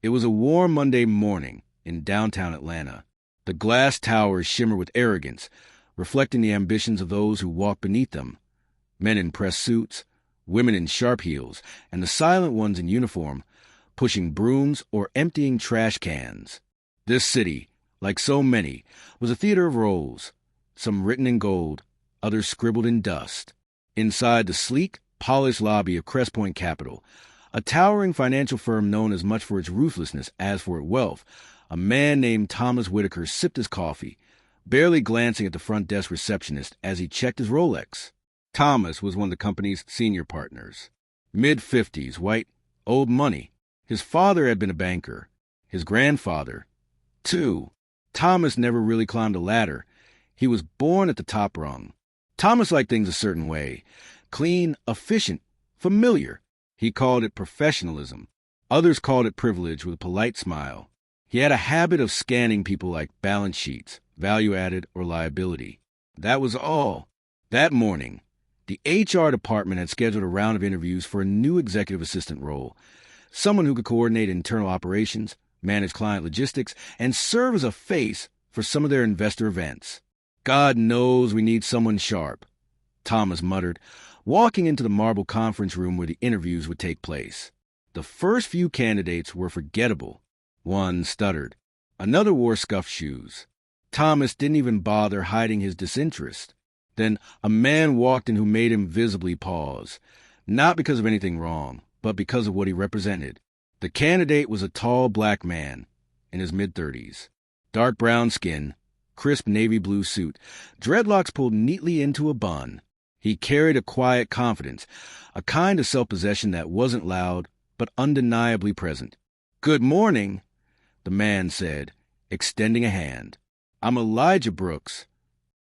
It was a warm Monday morning in downtown Atlanta. The glass towers shimmer with arrogance, reflecting the ambitions of those who walk beneath them. Men in pressed suits, women in sharp heels, and the silent ones in uniform, pushing brooms or emptying trash cans. This city, like so many, was a theater of roles, some written in gold, others scribbled in dust. Inside the sleek, polished lobby of Crest Point Capital, a towering financial firm known as much for its ruthlessness as for its wealth, a man named Thomas Whitaker sipped his coffee, barely glancing at the front desk receptionist as he checked his Rolex. Thomas was one of the company's senior partners. Mid-50s, white, old money. His father had been a banker. His grandfather, too. Thomas never really climbed a ladder. He was born at the top rung. Thomas liked things a certain way. Clean, efficient, familiar. He called it professionalism. Others called it privilege with a polite smile. He had a habit of scanning people like balance sheets, value-added or liability. That was all. That morning, the HR department had scheduled a round of interviews for a new executive assistant role, someone who could coordinate internal operations, manage client logistics, and serve as a face for some of their investor events. God knows we need someone sharp, Thomas muttered, walking into the marble conference room where the interviews would take place. The first few candidates were forgettable. One stuttered. Another wore scuffed shoes. Thomas didn't even bother hiding his disinterest. Then a man walked in who made him visibly pause, not because of anything wrong, but because of what he represented. The candidate was a tall black man in his mid-30s, dark brown skin, crisp navy blue suit, dreadlocks pulled neatly into a bun. He carried a quiet confidence, a kind of self-possession that wasn't loud, but undeniably present. "Good morning," the man said, extending a hand. "I'm Elijah Brooks."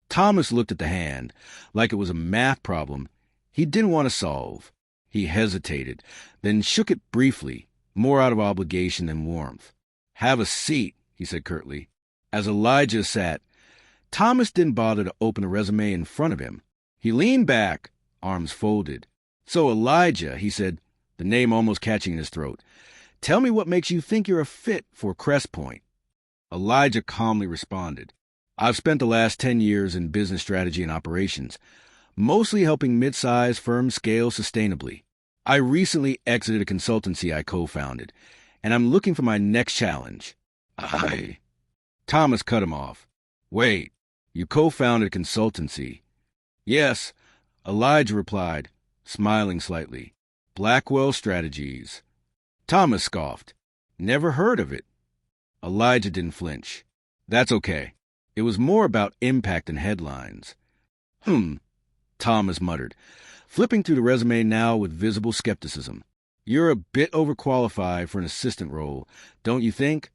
Thomas looked at the hand, like it was a math problem he didn't want to solve. He hesitated, then shook it briefly, more out of obligation than warmth. "Have a seat," he said curtly. As Elijah sat, Thomas didn't bother to open the resume in front of him. He leaned back, arms folded. "So, Elijah," he said, the name almost catching in his throat, "tell me what makes you think you're a fit for Crest Point." Elijah calmly responded, "I've spent the last 10 years in business strategy and operations, mostly helping mid-sized firms scale sustainably. I recently exited a consultancy I co-founded, and I'm looking for my next challenge." Thomas cut him off. "Wait, you co-founded a consultancy?" "Yes," Elijah replied, smiling slightly. "Blackwell Strategies." Thomas scoffed. "Never heard of it." Elijah didn't flinch. "That's okay. It was more about impact than headlines." Thomas muttered, flipping through the resume now with visible skepticism. "You're a bit overqualified for an assistant role, don't you think?"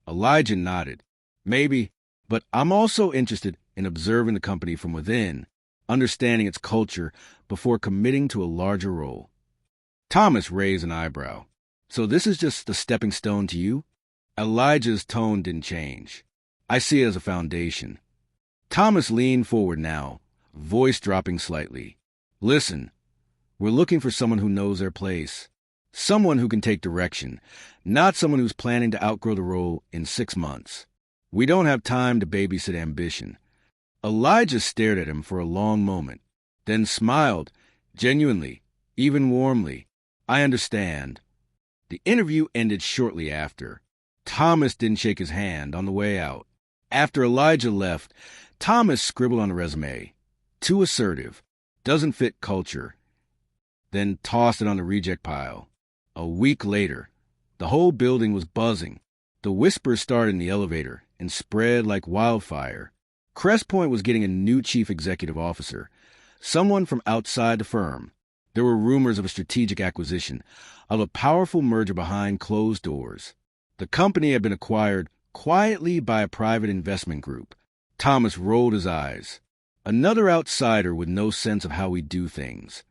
Elijah nodded. "Maybe, but I'm also interested in observing the company from within, understanding its culture before committing to a larger role." Thomas raised an eyebrow. "So this is just a stepping stone to you?" Elijah's tone didn't change. "I see it as a foundation." Thomas leaned forward now, voice dropping slightly. "Listen, we're looking for someone who knows their place. Someone who can take direction, not someone who's planning to outgrow the role in 6 months. We don't have time to babysit ambition." Elijah stared at him for a long moment, then smiled, genuinely, even warmly. "I understand." The interview ended shortly after. Thomas didn't shake his hand on the way out. After Elijah left, Thomas scribbled on the resume, "Too assertive, doesn't fit culture," then tossed it on the reject pile. A week later, the whole building was buzzing. The whispers started in the elevator and spread like wildfire. Crest Point was getting a new chief executive officer, someone from outside the firm. There were rumors of a strategic acquisition, of a powerful merger behind closed doors. The company had been acquired quietly by a private investment group. Thomas rolled his eyes. Another outsider with no sense of how we do things.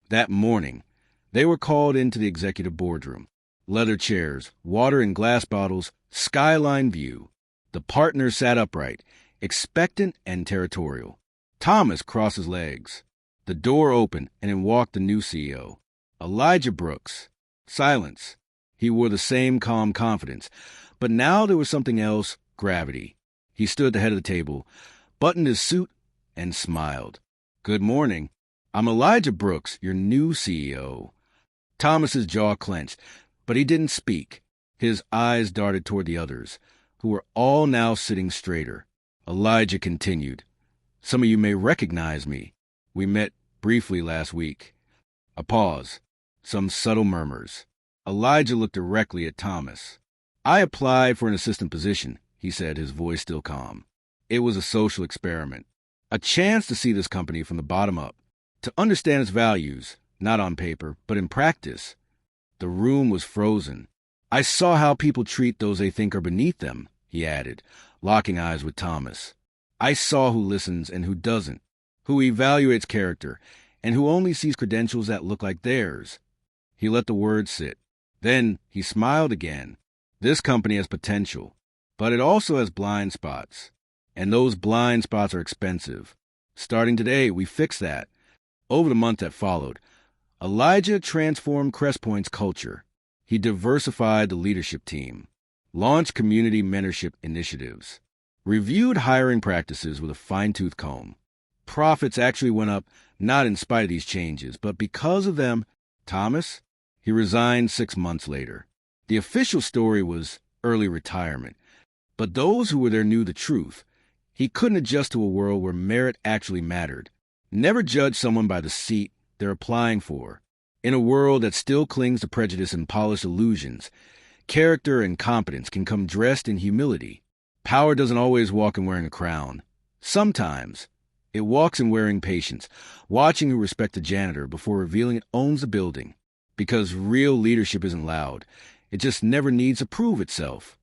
That morning, they were called into the executive boardroom. Leather chairs, water in glass bottles, skyline view. The partners sat upright, expectant and territorial. Thomas crossed his legs. The door opened, and in walked the new CEO, Elijah Brooks. Silence. He wore the same calm confidence, but now there was something else, gravity. He stood at the head of the table, buttoned his suit, and smiled. "Good morning. I'm Elijah Brooks, your new CEO." Thomas's jaw clenched, but he didn't speak. His eyes darted toward the others, who were all now sitting straighter. Elijah continued. "Some of you may recognize me. We met briefly last week." A pause. Some subtle murmurs. Elijah looked directly at Thomas. "I applied for an assistant position," he said, his voice still calm. "It was a social experiment. A chance to see this company from the bottom up, to understand its values, not on paper, but in practice." The room was frozen. "I saw how people treat those they think are beneath them," he added, locking eyes with Thomas. "I saw who listens and who doesn't, who evaluates character, and who only sees credentials that look like theirs." He let the words sit. Then he smiled again. "This company has potential, but it also has blind spots. And those blind spots are expensive. Starting today, we fix that." Over the month that followed, Elijah transformed Crest Point's culture. He diversified the leadership team, launched community mentorship initiatives, reviewed hiring practices with a fine-tooth comb. Profits actually went up, not in spite of these changes, but because of them. Thomas? He resigned 6 months later. The official story was early retirement, but those who were there knew the truth. He couldn't adjust to a world where merit actually mattered. Never judge someone by the seat they're applying for. In a world that still clings to prejudice and polished illusions, character and competence can come dressed in humility. Power doesn't always walk in wearing a crown. Sometimes it walks in wearing patience, watching who respects the janitor before revealing it owns the building. Because real leadership isn't loud. It just never needs to prove itself.